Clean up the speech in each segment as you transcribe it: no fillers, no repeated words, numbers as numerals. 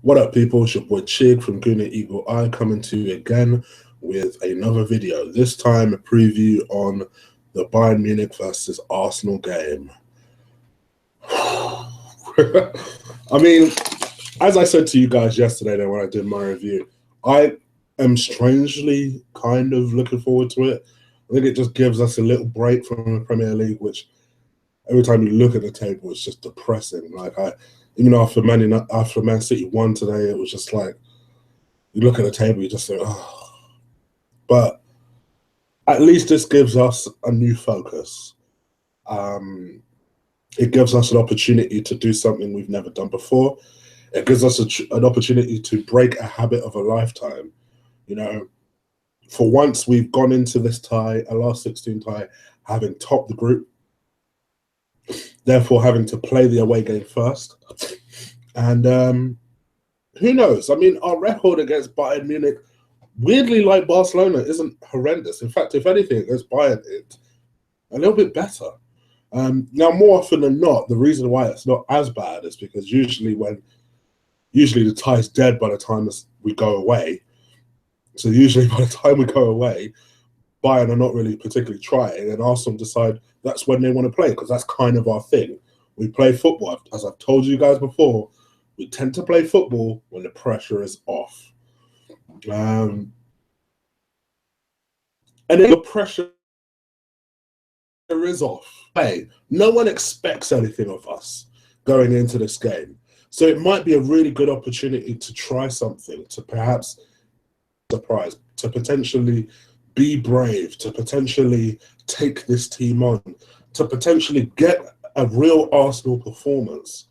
What up, people? It's your boy Chig from Gooner Eagle Eye coming to you again with another video. This time, a preview on the Bayern Munich versus Arsenal game. I mean, as I said to you guys yesterday when I did my review, I am strangely kind of looking forward to it. I think it just gives us a little break from the Premier League, which every time you look at the table, it's just depressing. Even after Man City won today, it was just like you look at the table, you just think, oh. But at least this gives us a new focus. It gives us an opportunity to do something we've never done before. It gives us an opportunity to break a habit of a lifetime. You know, for once we've gone into this tie, a last 16 tie, having topped the group, therefore having to play the away game first. And who knows? I mean, our record against Bayern Munich, weirdly like Barcelona, isn't horrendous. In fact, if anything, against Bayern, it's a little bit better. Now, more often than not, the reason why it's not as bad is because usually the tie's dead by the time we go away. So usually by the time we go away, Bayern are not really particularly trying, and Arsenal decide that's when they want to play, because that's kind of our thing. We play football. As I've told you guys before, we tend to play football when the pressure is off. And if the pressure is off, hey, no one expects anything of us going into this game. So it might be a really good opportunity to try something, to perhaps surprise, to potentially be brave, to potentially take this team on, to potentially get a real Arsenal performance.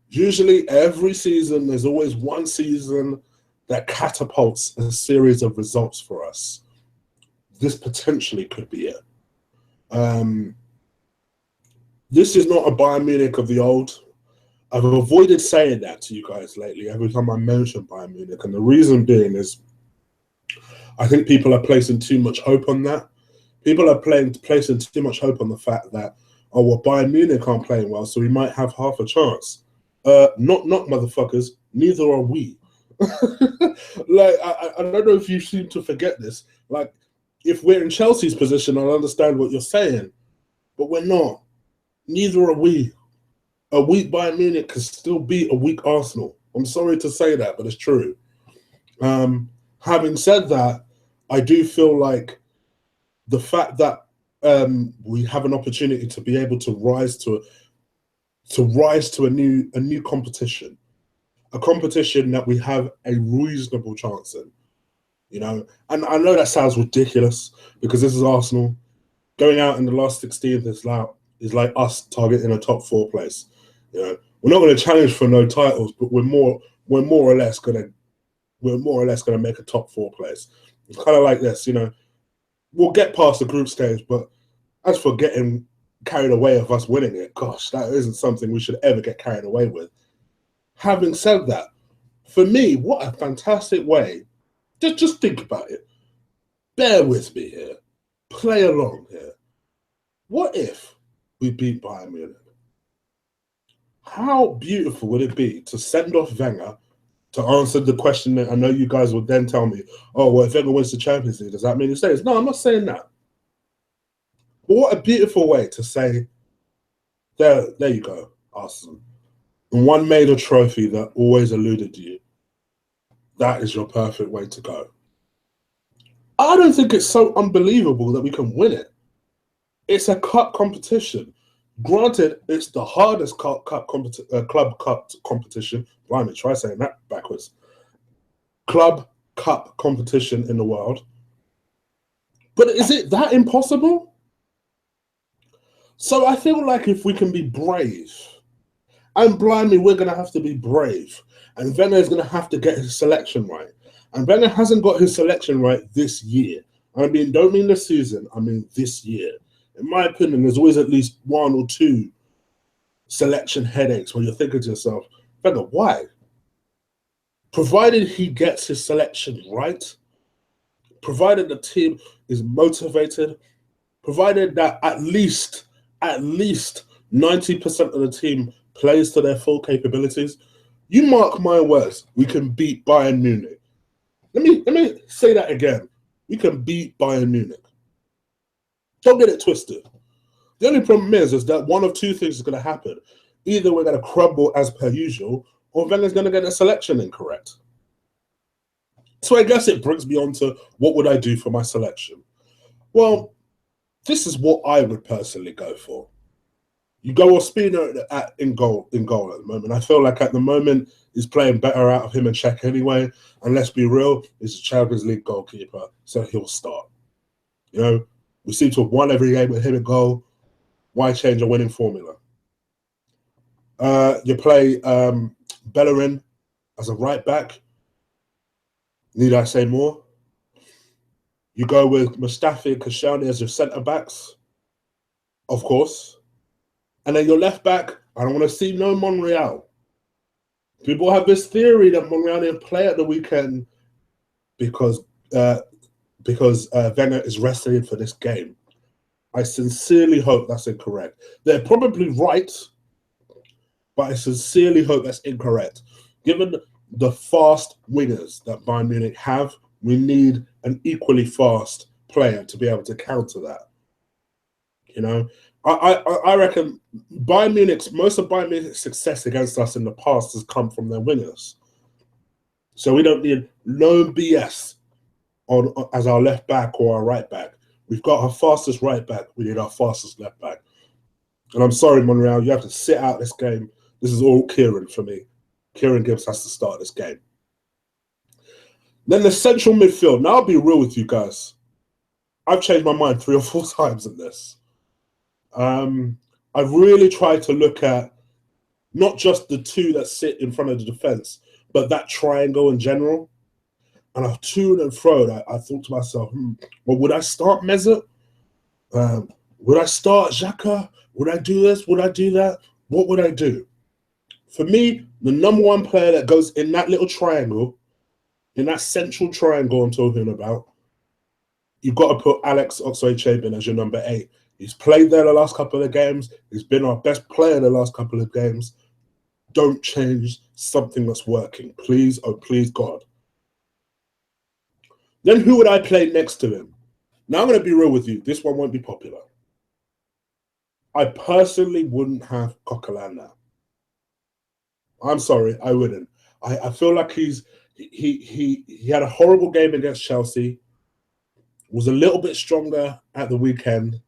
Usually every season, there's always one season that catapults a series of results for us. This potentially could be it. This is not a Bayern Munich of the old. I've avoided saying that to you guys lately every time I mention Bayern Munich, and the reason being is I think people are placing too much hope on that. People are placing too much hope on the fact that, oh, well, Bayern Munich aren't playing well, so we might have half a chance. Not motherfuckers. Neither are we. I don't know if you seem to forget this. Like, if we're in Chelsea's position, I understand what you're saying, but we're not. Neither are we. A weak Bayern Munich can still beat a weak Arsenal. I'm sorry to say that, but it's true. Having said that, I do feel like the fact that we have an opportunity to be able to rise to a new competition, a competition that we have a reasonable chance in, you know. And I know that sounds ridiculous because this is Arsenal. Going out in the last 16th is like us targeting a top 4 place. You know, we're not going to challenge for no titles, but we're more or less going to make a top 4 place. It's kind of like this, you know. We'll get past the group stage, but as for getting carried away of us winning it, gosh, that isn't something we should ever get carried away with. Having said that, for me, what a fantastic way. Just think about it. Bear with me here. Play along here. What if we beat Bayern Munich? How beautiful would it be to send off Wenger to answer the question that I know you guys would then tell me, oh, well, if Wenger wins the Champions League, does that mean he stays? No, I'm not saying that. But what a beautiful way to say, there you go, Arsenal. And one major trophy that always eluded you, that is your perfect way to go. I don't think it's so unbelievable that we can win it. It's a cup competition. Granted, it's the hardest club cup competition. Blimey, try saying that backwards. Club cup competition in the world. But is it that impossible? So I feel like if we can be brave, and blimey, we're going to have to be brave, and Wenger is going to have to get his selection right. And Wenger hasn't got his selection right this year. I mean, don't mean this season, I mean this year. In my opinion, there's always at least 1 or 2 selection headaches where you're thinking to yourself, Wenger, why? Provided he gets his selection right, provided the team is motivated, provided that at least 90% of the team plays to their full capabilities, You mark my words, we can beat Bayern Munich. Let me say that again. We can beat Bayern Munich. Don't get it twisted. The only problem is that one of two things is going to happen. Either we're going to crumble as per usual, or Wenger's going to get the selection incorrect. So I guess it brings me on to what would I do for my selection? Well, this is what I would personally go for. You go Ospina in goal at the moment. I feel like at the moment he's playing better out of him and Czech anyway. And let's be real, he's a Champions League goalkeeper, so he'll start. You know, we seem to have won every game with him in goal. Why change a winning formula? You play Bellerin as a right back. Need I say more? You go with Mustafi and Koscielny as your centre backs, of course. And then your left back, I don't want to see no Monreal. People have this theory that Monreal didn't play at the weekend because Wenger is resting him for this game. I sincerely hope that's incorrect. They're probably right, but I sincerely hope that's incorrect. Given the fast wingers that Bayern Munich have, we need an equally fast player to be able to counter that. You know, I reckon most of Bayern Munich's success against us in the past has come from their wingers. So we don't need no BS as our left back or our right back. We've got our fastest right back. We need our fastest left back. And I'm sorry, Monreal, you have to sit out this game. This is all Kieran for me. Kieran Gibbs has to start this game. Then the central midfield. Now, I'll be real with you guys. I've changed my mind 3 or 4 times in this. I've really tried to look at not just the two that sit in front of the defense, but that triangle in general. And I've to and fro. I thought to myself, well, would I start Mesut? Would I start Xhaka? Would I do this? Would I do that? What would I do? For me, the number one player that goes in that little triangle, in that central triangle I'm talking about, you've got to put Alex Oxlade-Chamberlain as your number 8. He's played there the last couple of games. He's been our best player the last couple of games. Don't change something that's working. Please, oh please, God. Then who would I play next to him? Now I'm going to be real with you. This one won't be popular. I personally wouldn't have Coquelin now. I'm sorry, I wouldn't. I feel like he had a horrible game against Chelsea. Was a little bit stronger at the weekend.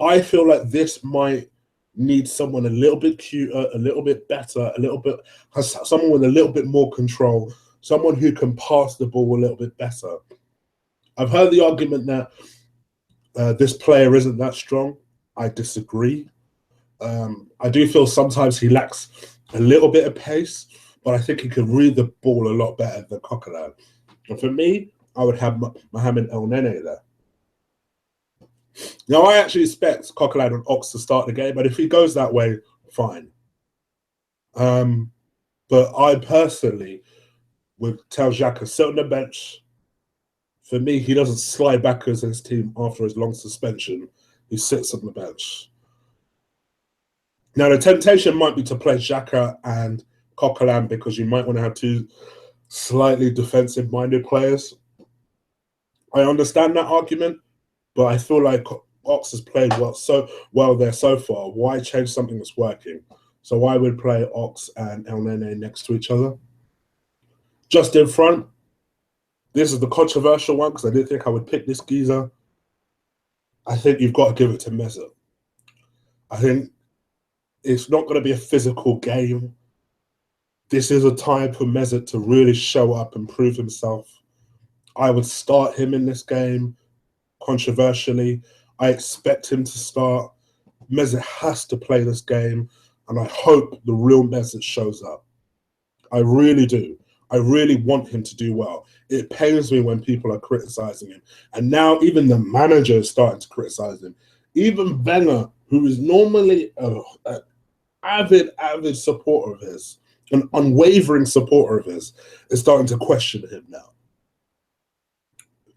I feel like this might need someone a little bit cuter, a little bit better, someone with a little bit more control, someone who can pass the ball a little bit better. I've heard the argument that this player isn't that strong. I disagree. I do feel sometimes he lacks a little bit of pace, but I think he can read the ball a lot better than Coquelin. And for me, I would have Mohamed El Nene there. Now, I actually expect Coquelin and Ox to start the game, but if he goes that way, fine. But I personally would tell Xhaka, sit on the bench. For me, he doesn't slide back as his team after his long suspension. He sits on the bench. Now, the temptation might be to play Xhaka and Coquelin because you might want to have 2 slightly defensive-minded players. I understand that argument, but I feel like Ox has played so well there so far. Why change something that's working? So I would play Ox and El Nene next to each other. Just in front, this is the controversial one because I didn't think I would pick this geezer. I think you've got to give it to Mesut. I think it's not going to be a physical game. This is a time for Mesut to really show up and prove himself. I would start him in this game. Controversially, I expect him to start. Mesut has to play this game, and I hope the real Mesut shows up. I really do. I really want him to do well. It pains me when people are criticizing him. And now even the manager is starting to criticize him. Even Wenger, who is normally an avid supporter of his, an unwavering supporter of his, is starting to question him now.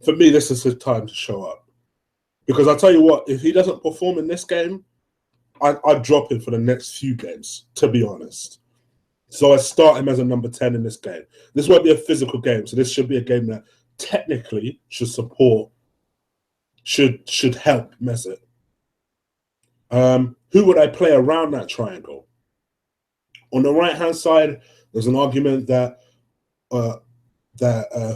For me, this is his time to show up. Because I'll tell you what, if he doesn't perform in this game, I'd drop him for the next few games, to be honest. So I start him as a number 10 in this game. This won't be a physical game, so this should be a game that technically should support, should help Messi. Who would I play around that triangle? On the right-hand side, there's an argument that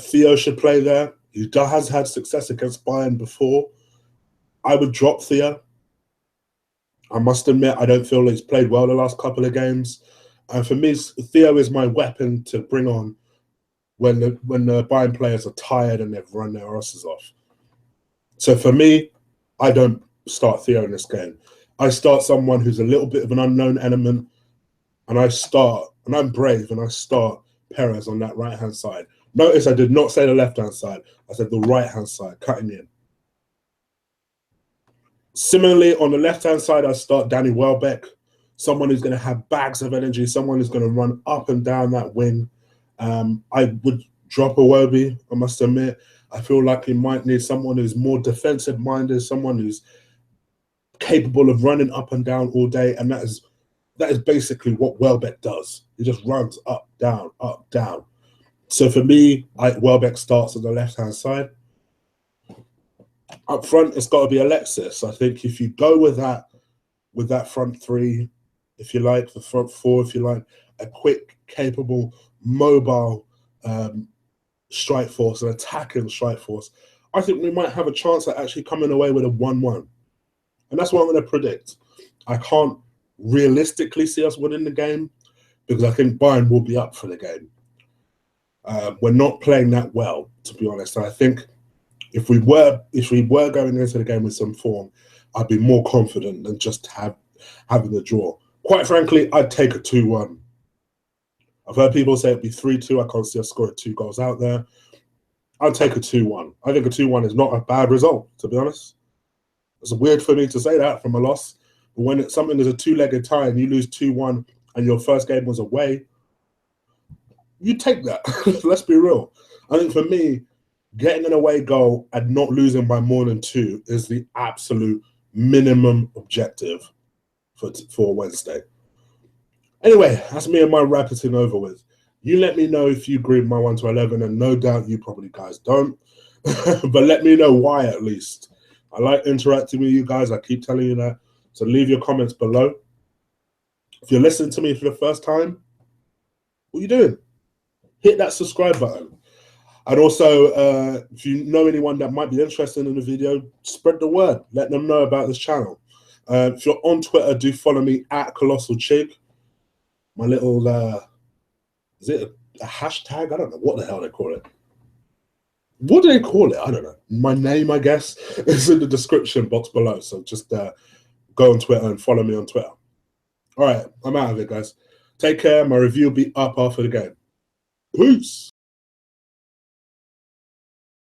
Theo should play there. He has had success against Bayern before. I would drop Theo. I must admit, I don't feel like he's played well the last couple of games. And for me, Theo is my weapon to bring on when the Bayern players are tired and they've run their asses off. So for me, I don't start Theo in this game. I start someone who's a little bit of an unknown element, and I'm brave, and I start Perez on that right-hand side. Notice I did not say the left-hand side. I said the right-hand side, cutting in. Similarly, on the left-hand side, I start Danny Welbeck, someone who's going to have bags of energy, someone who's going to run up and down that wing. I would drop Iwobi, I must admit. I feel like he might need someone who's more defensive-minded, someone who's capable of running up and down all day, and that is basically what Welbeck does. He just runs up, down, up, down. So for me, Welbeck starts on the left-hand side. Up front, it's got to be Alexis. I think if you go with that front three, if you like, the front four, if you like, a quick, capable, mobile strike force, an attacking strike force, I think we might have a chance at actually coming away with a 1-1. And that's what I'm going to predict. I can't realistically see us winning the game because I think Bayern will be up for the game. We're not playing that well, to be honest. And I think if we were going into the game with some form, I'd be more confident than just having the draw. Quite frankly, I'd take a 2-1. I've heard people say it'd be 3-2. I can't see us scoring 2 goals out there. I'd take a 2-1. I think a 2-1 is not a bad result, to be honest. It's weird for me to say that from a loss, but when it's something is a 2-legged tie and you lose 2-1 and your first game was away, you take that. Let's be real. I think for me, getting an away goal and not losing by more than 2 is the absolute minimum objective for Wednesday. Anyway, that's me and my rapiding over with. You let me know if you agree with my 1 to 11, and no doubt you probably guys don't. But let me know why at least. I like interacting with you guys. I keep telling you that. So leave your comments below. If you're listening to me for the first time, what are you doing? Hit that subscribe button. And also, if you know anyone that might be interested in the video, spread the word. Let them know about this channel. If you're on Twitter, do follow me at Colossal Chig. My little, is it a hashtag? I don't know what the hell they call it. What do they call it? I don't know. My name, I guess, is in the description box below. So just go on Twitter and follow me on Twitter. All right, I'm out of it, guys. Take care. My review will be up after the game. Peace.